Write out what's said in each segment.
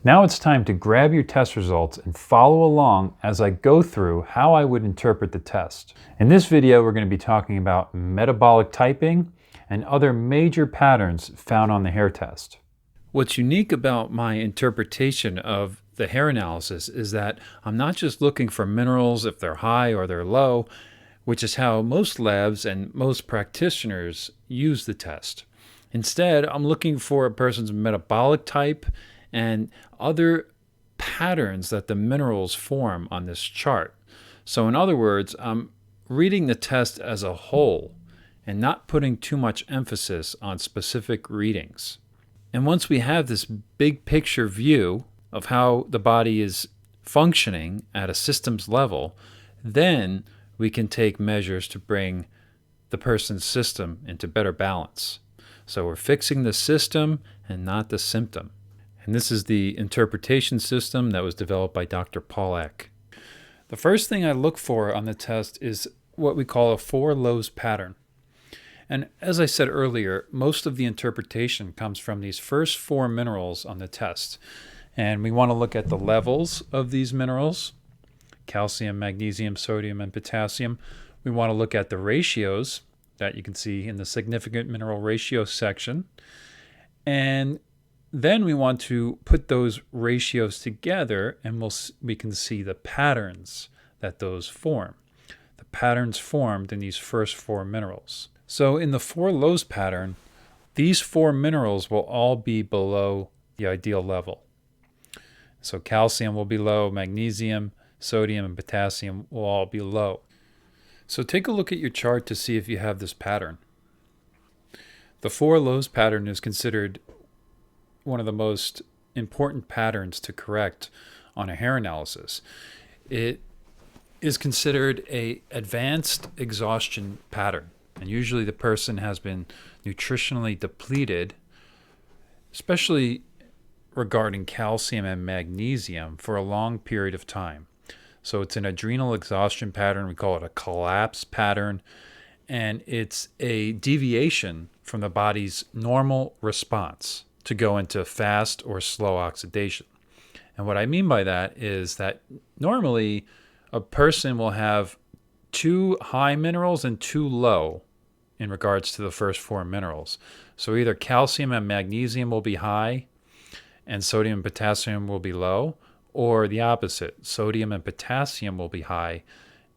Now it's time to grab your test results and follow along as I go through how I would interpret the test. In this video, we're going to be talking about metabolic typing and other major patterns found on the hair test. What's unique about my interpretation of the hair analysis is that I'm not just looking for minerals if they're high or they're low, which is how most labs and most practitioners use the test. Instead, I'm looking for a person's metabolic type and other patterns that the minerals form on this chart. So in other words, I'm reading the test as a whole and not putting too much emphasis on specific readings. And once we have this big picture view of how the body is functioning at a systems level, then we can take measures to bring the person's system into better balance. So we're fixing the system and not the symptom. And this is the interpretation system that was developed by Dr. Paul Eck. The first thing I look for on the test is what we call a 4 lows pattern. And as I said earlier, most of the interpretation comes from these first 4 minerals on the test. And we want to look at the levels of these minerals: calcium, magnesium, sodium, and potassium. We want to look at the ratios that you can see in the significant mineral ratio section. And then we want to put those ratios together and we can see the patterns that those form. The patterns formed in these first 4 minerals. So in the 4 lows pattern, these 4 minerals will all be below the ideal level. So calcium will be low, magnesium, sodium, and potassium will all be low. So take a look at your chart to see if you have this pattern. The 4 lows pattern is considered one of the most important patterns to correct on a hair analysis. It is considered an advanced exhaustion pattern. And usually the person has been nutritionally depleted, especially regarding calcium and magnesium, for a long period of time. So it's an adrenal exhaustion pattern. We call it a collapse pattern. And it's a deviation from the body's normal response to go into fast or slow oxidation. And what I mean by that is that normally a person will have 2 high minerals and 2 low in regards to the first 4 minerals. So either calcium and magnesium will be high and sodium and potassium will be low, or the opposite, sodium and potassium will be high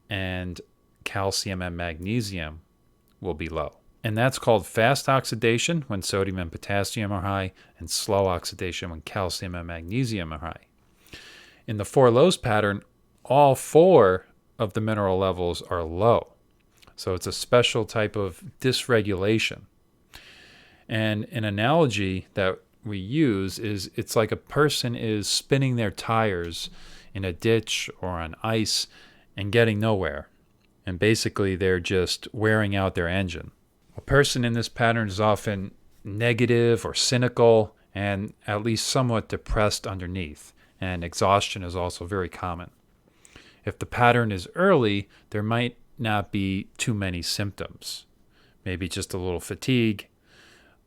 and calcium and magnesium will be low. And that's called fast oxidation when sodium and potassium are high, and slow oxidation when calcium and magnesium are high. In the 4 lows pattern, all 4 of the mineral levels are low. So it's a special type of dysregulation. And an analogy that we use is it's like a person is spinning their tires in a ditch or on ice and getting nowhere. And basically they're just wearing out their engine. A person in this pattern is often negative or cynical and at least somewhat depressed underneath. And exhaustion is also very common. If the pattern is early, there might not be too many symptoms, maybe just a little fatigue.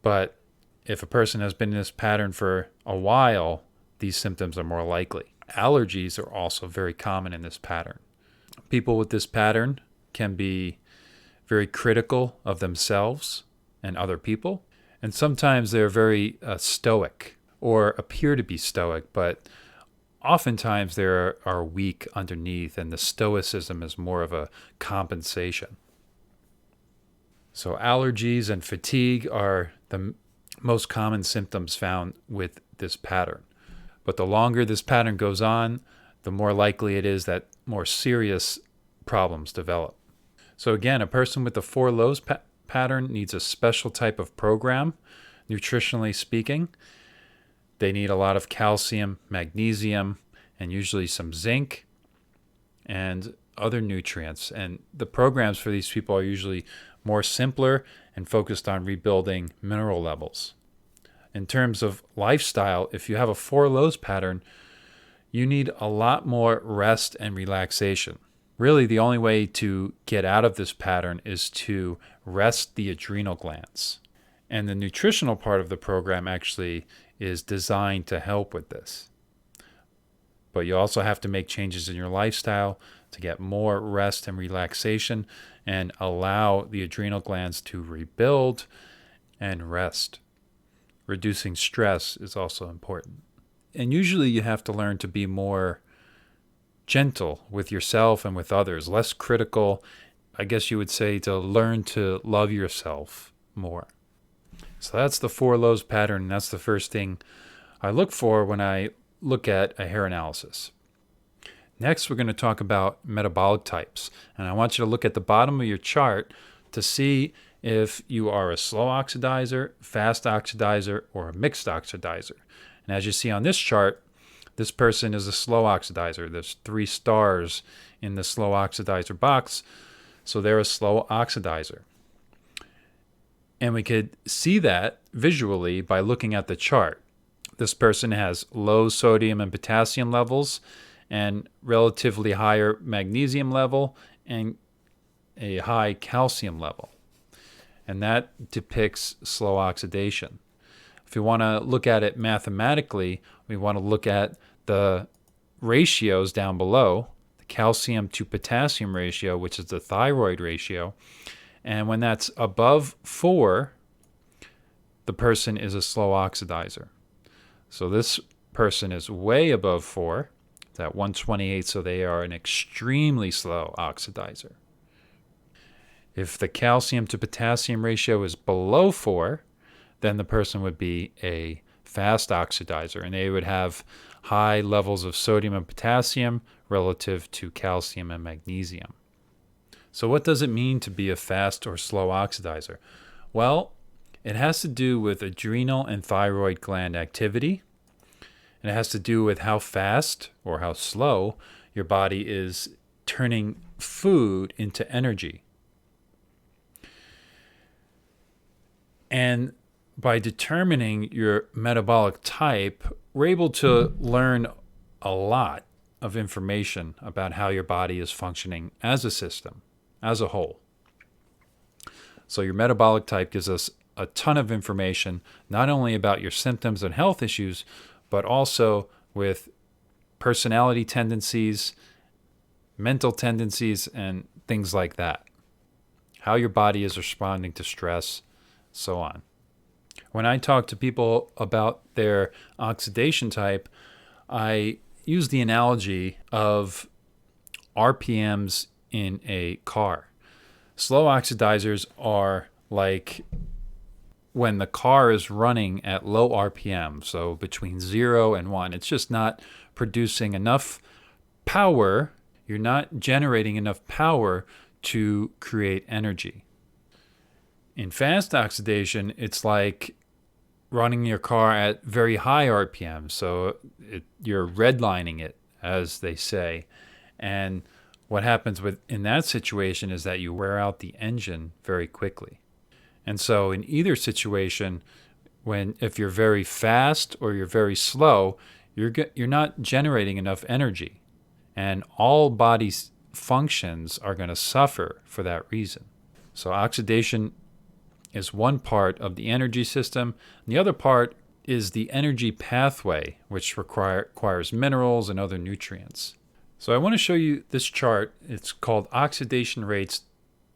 But if a person has been in this pattern for a while, these symptoms are more likely. Allergies are also very common in this pattern. People with this pattern can be very critical of themselves and other people, and sometimes they're very stoic or appear to be stoic, but oftentimes they are weak underneath, and the stoicism is more of a compensation. So allergies and fatigue are the most common symptoms found with this pattern. But the longer this pattern goes on, the more likely it is that more serious problems develop. So again, a person with the 4 lows pattern needs a special type of program, nutritionally speaking. They need a lot of calcium, magnesium, and usually some zinc and other nutrients. And the programs for these people are usually more simpler and focused on rebuilding mineral levels. In terms of lifestyle, if you have a 4 lows pattern, you need a lot more rest and relaxation. Really, the only way to get out of this pattern is to rest the adrenal glands. And the nutritional part of the program actually is designed to help with this. but you also have to make changes in your lifestyle to get more rest and relaxation and allow the adrenal glands to rebuild and rest. Reducing stress is also important. And usually you have to learn to be more gentle with yourself and with others, less critical. I guess you would say to learn to love yourself more. So that's the 4 lows pattern, and that's the first thing I look for when I look at a hair analysis. Next, we're going to talk about metabolic types, and I want you to look at the bottom of your chart to see if you are a slow oxidizer, fast oxidizer, or a mixed oxidizer. And as you see on this chart, this person is a slow oxidizer. There's 3 stars in the slow oxidizer box, so they're a slow oxidizer. And we could see that visually by looking at the chart. This person has low sodium and potassium levels and relatively higher magnesium level and a high calcium level. And that depicts slow oxidation. If you want to look at it mathematically, we want to look at the ratios down below, the calcium to potassium ratio, which is the thyroid ratio. And when that's above 4, the person is a slow oxidizer. So this person is way above 4. It's at 128, so they are an extremely slow oxidizer. If the calcium to potassium ratio is below 4, then the person would be a fast oxidizer, and they would have high levels of sodium and potassium relative to calcium and magnesium. So what does it mean to be a fast or slow oxidizer? Well, it has to do with adrenal and thyroid gland activity. And it has to do with how fast or how slow your body is turning food into energy. And by determining your metabolic type, we're able to learn a lot of information about how your body is functioning as a system, as a whole. So your metabolic type gives us a ton of information, not only about your symptoms and health issues, but also with personality tendencies, mental tendencies, and things like that. How your body is responding to stress, so on. When I talk to people about their oxidation type, I use the analogy of RPMs in a car. Slow oxidizers are like when the car is running at low RPM, so between 0 and 1. It's just not producing enough power. You're not generating enough power to create energy. In fast oxidation, it's like running your car at very high RPM, so you're redlining it, as they say. And what happens in that situation is that you wear out the engine very quickly. And so in either situation, if you're very fast or you're very slow, you're not generating enough energy. And all body functions are going to suffer for that reason. So oxidation is one part of the energy system. And the other part is the energy pathway, which requires minerals and other nutrients. So I want to show you this chart. It's called Oxidation Rates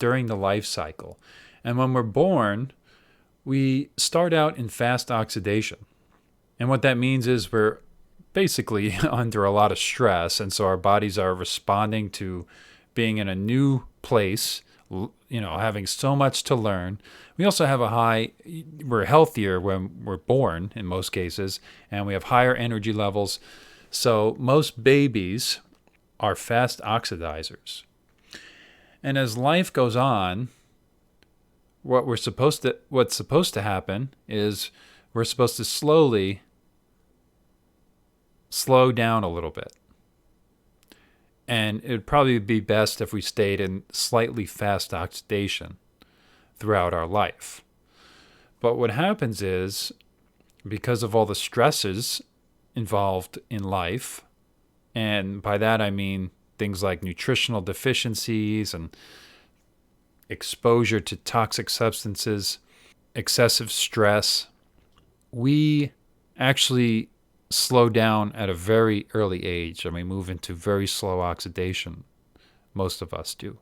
during the life cycle. And when we're born, we start out in fast oxidation. And what that means is we're basically under a lot of stress, and so our bodies are responding to being in a new place, having so much to learn. We also have we're healthier when we're born in most cases, and we have higher energy levels. So most babies are fast oxidizers. And as life goes on, what's supposed to happen is we're supposed to slowly slow down a little bit. And it would probably be best if we stayed in slightly fast oxidation throughout our life. But what happens is, because of all the stresses involved in life, and by that I mean things like nutritional deficiencies and exposure to toxic substances, excessive stress, we actually slow down at a very early age, and we move into very slow oxidation. Most of us do.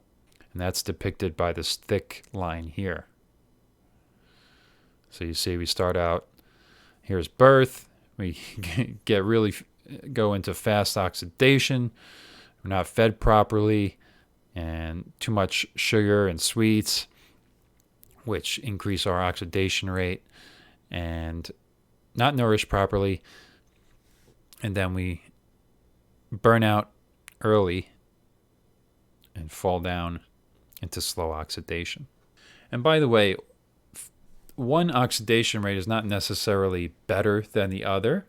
And that's depicted by this thick line here. So you see we start out, here's birth, we go into fast oxidation, we're not fed properly, and too much sugar and sweets, which increase our oxidation rate, and not nourished properly, and then we burn out early and fall down into slow oxidation. And by the way, one oxidation rate is not necessarily better than the other.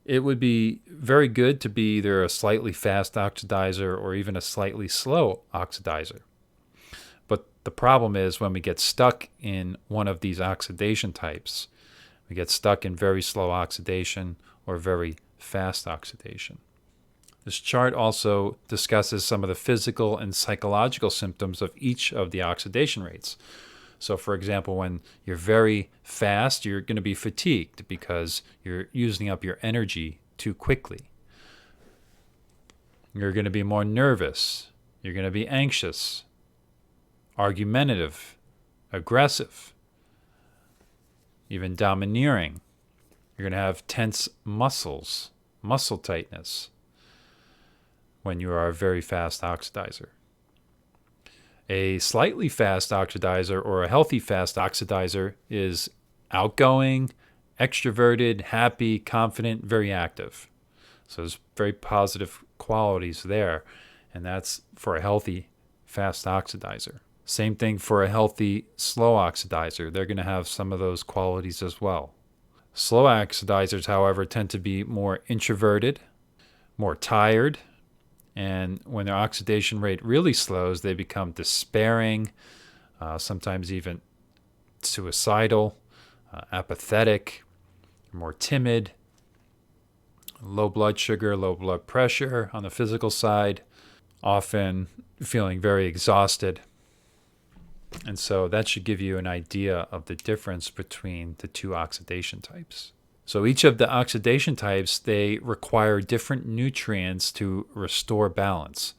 It would be very good to be either a slightly fast oxidizer or even a slightly slow oxidizer. But the problem is when we get stuck in one of these oxidation types, we get stuck in very slow oxidation or very fast oxidation. This chart also discusses some of the physical and psychological symptoms of each of the oxidation rates. So for example, when you're very fast, you're going to be fatigued because you're using up your energy too quickly. You're going to be more nervous. You're going to be anxious, argumentative, aggressive, even domineering. You're going to have tense muscles, muscle tightness when you are a very fast oxidizer. A slightly fast oxidizer or a healthy fast oxidizer is outgoing, extroverted, happy, confident, very active. So there's very positive qualities there, and that's for a healthy fast oxidizer. Same thing for a healthy slow oxidizer. They're going to have some of those qualities as well. Slow oxidizers, however, tend to be more introverted, more tired, and when their oxidation rate really slows, they become despairing, sometimes even suicidal, apathetic, more timid, low blood sugar, low blood pressure on the physical side, often feeling very exhausted. And so that should give you an idea of the difference between the two oxidation types. So each of the oxidation types, they require different nutrients to restore balance.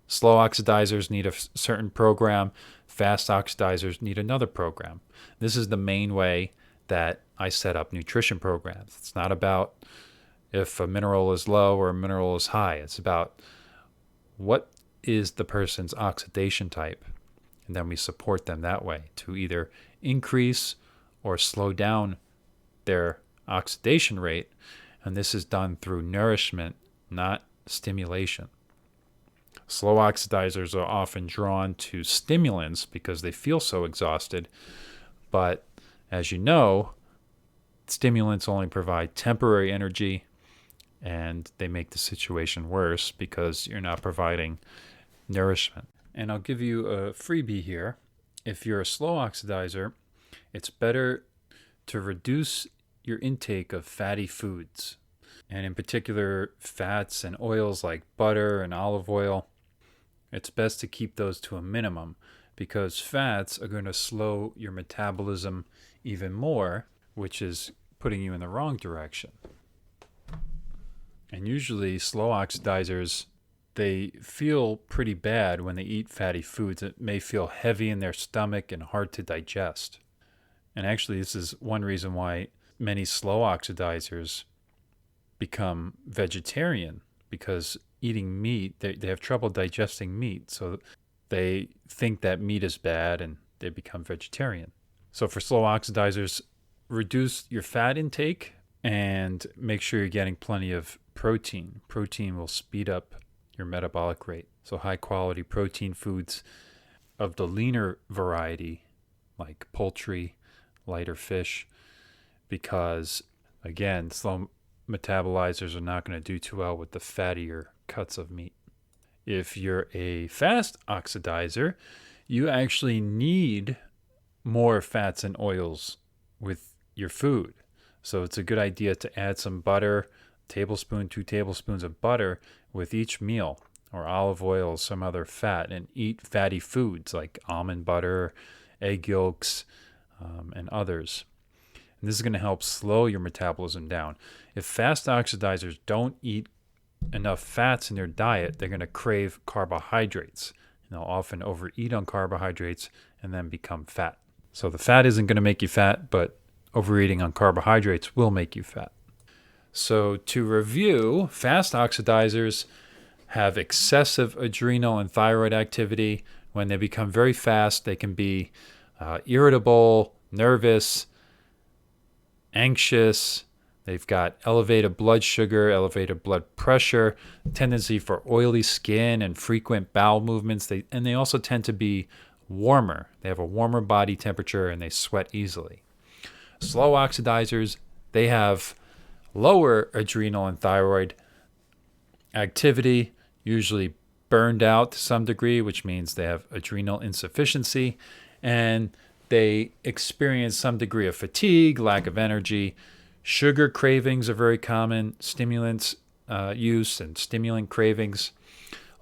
Slow oxidizers need a certain program. Fast oxidizers need another program. This is the main way that I set up nutrition programs. It's not about if a mineral is low or a mineral is high. It's about what is the person's oxidation type. And then we support them that way to either increase or slow down their oxidation rate, and this is done through nourishment, not stimulation. Slow oxidizers are often drawn to stimulants because they feel so exhausted, but as you know, stimulants only provide temporary energy, and they make the situation worse because you're not providing nourishment. And I'll give you a freebie here. If you're a slow oxidizer, it's better to reduce your intake of fatty foods, and in particular fats and oils like butter and olive oil. It's best to keep those to a minimum because fats are going to slow your metabolism even more, which is putting you in the wrong direction. And usually slow oxidizers, they feel pretty bad when they eat fatty foods. It may feel heavy in their stomach and hard to digest. And actually this is one reason why many slow oxidizers become vegetarian, because eating meat, they have trouble digesting meat. So they think that meat is bad and they become vegetarian. So for slow oxidizers, reduce your fat intake and make sure you're getting plenty of protein. Protein will speed up your metabolic rate. So high quality protein foods of the leaner variety, like poultry, lighter fish, because again, slow metabolizers are not going to do too well with the fattier cuts of meat. If you're a fast oxidizer, you actually need more fats and oils with your food. So it's a good idea to add some butter, tablespoon, 2 tablespoons of butter with each meal, or olive oil, some other fat, and eat fatty foods like almond butter, egg yolks, and others. And this is going to help slow your metabolism down. If fast oxidizers don't eat enough fats in their diet, they're going to crave carbohydrates. And they'll often overeat on carbohydrates and then become fat. So the fat isn't going to make you fat, but overeating on carbohydrates will make you fat. So to review, fast oxidizers have excessive adrenal and thyroid activity. When they become very fast, they can be irritable, nervous, anxious. They've got elevated blood sugar, elevated blood pressure, tendency for oily skin and frequent bowel movements. And they also tend to be warmer. They have a warmer body temperature and they sweat easily. Slow oxidizers, they have lower adrenal and thyroid activity, usually burned out to some degree, which means they have adrenal insufficiency, and they experience some degree of fatigue, lack of energy. Sugar cravings are very common, stimulants use and stimulant cravings,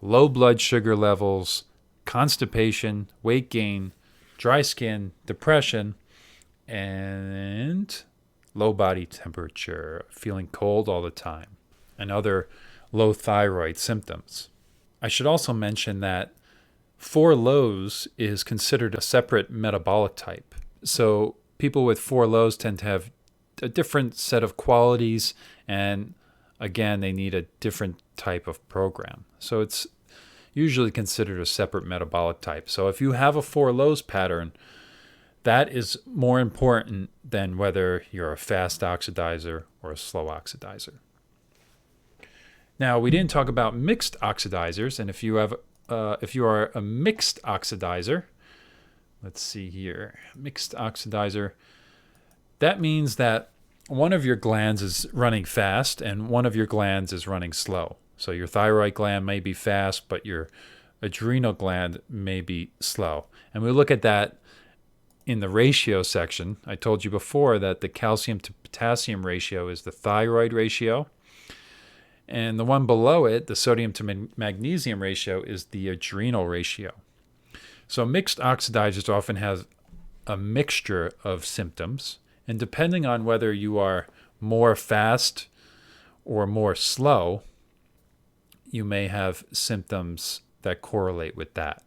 low blood sugar levels, constipation, weight gain, dry skin, depression, and low body temperature, feeling cold all the time, and other low thyroid symptoms. I should also mention that 4 lows is considered a separate metabolic type. So people with 4 lows tend to have a different set of qualities, and again, they need a different type of program. So it's usually considered a separate metabolic type. So if you have a 4 lows pattern, that is more important than whether you're a fast oxidizer or a slow oxidizer. Now, we didn't talk about mixed oxidizers, and if you are a mixed oxidizer, let's see here, mixed oxidizer, that means that one of your glands is running fast and one of your glands is running slow. So your thyroid gland may be fast, but your adrenal gland may be slow. And we look at that in the ratio section. I told you before that the calcium to potassium ratio is the thyroid ratio. And the one below it, the sodium to magnesium ratio, is the adrenal ratio. So mixed oxidizers often have a mixture of symptoms. And depending on whether you are more fast or more slow, you may have symptoms that correlate with that.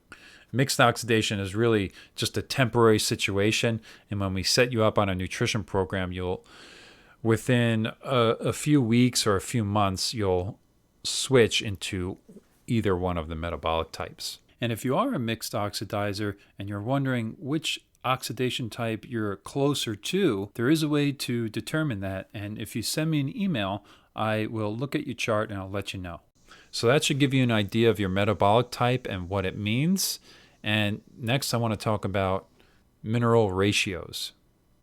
Mixed oxidation is really just a temporary situation. And when we set you up on a nutrition program, within a few weeks or a few months, you'll switch into either one of the metabolic types. And if you are a mixed oxidizer and you're wondering which oxidation type you're closer to, there is a way to determine that. And if you send me an email, I will look at your chart and I'll let you know. So that should give you an idea of your metabolic type and what it means. And next, I want to talk about mineral ratios.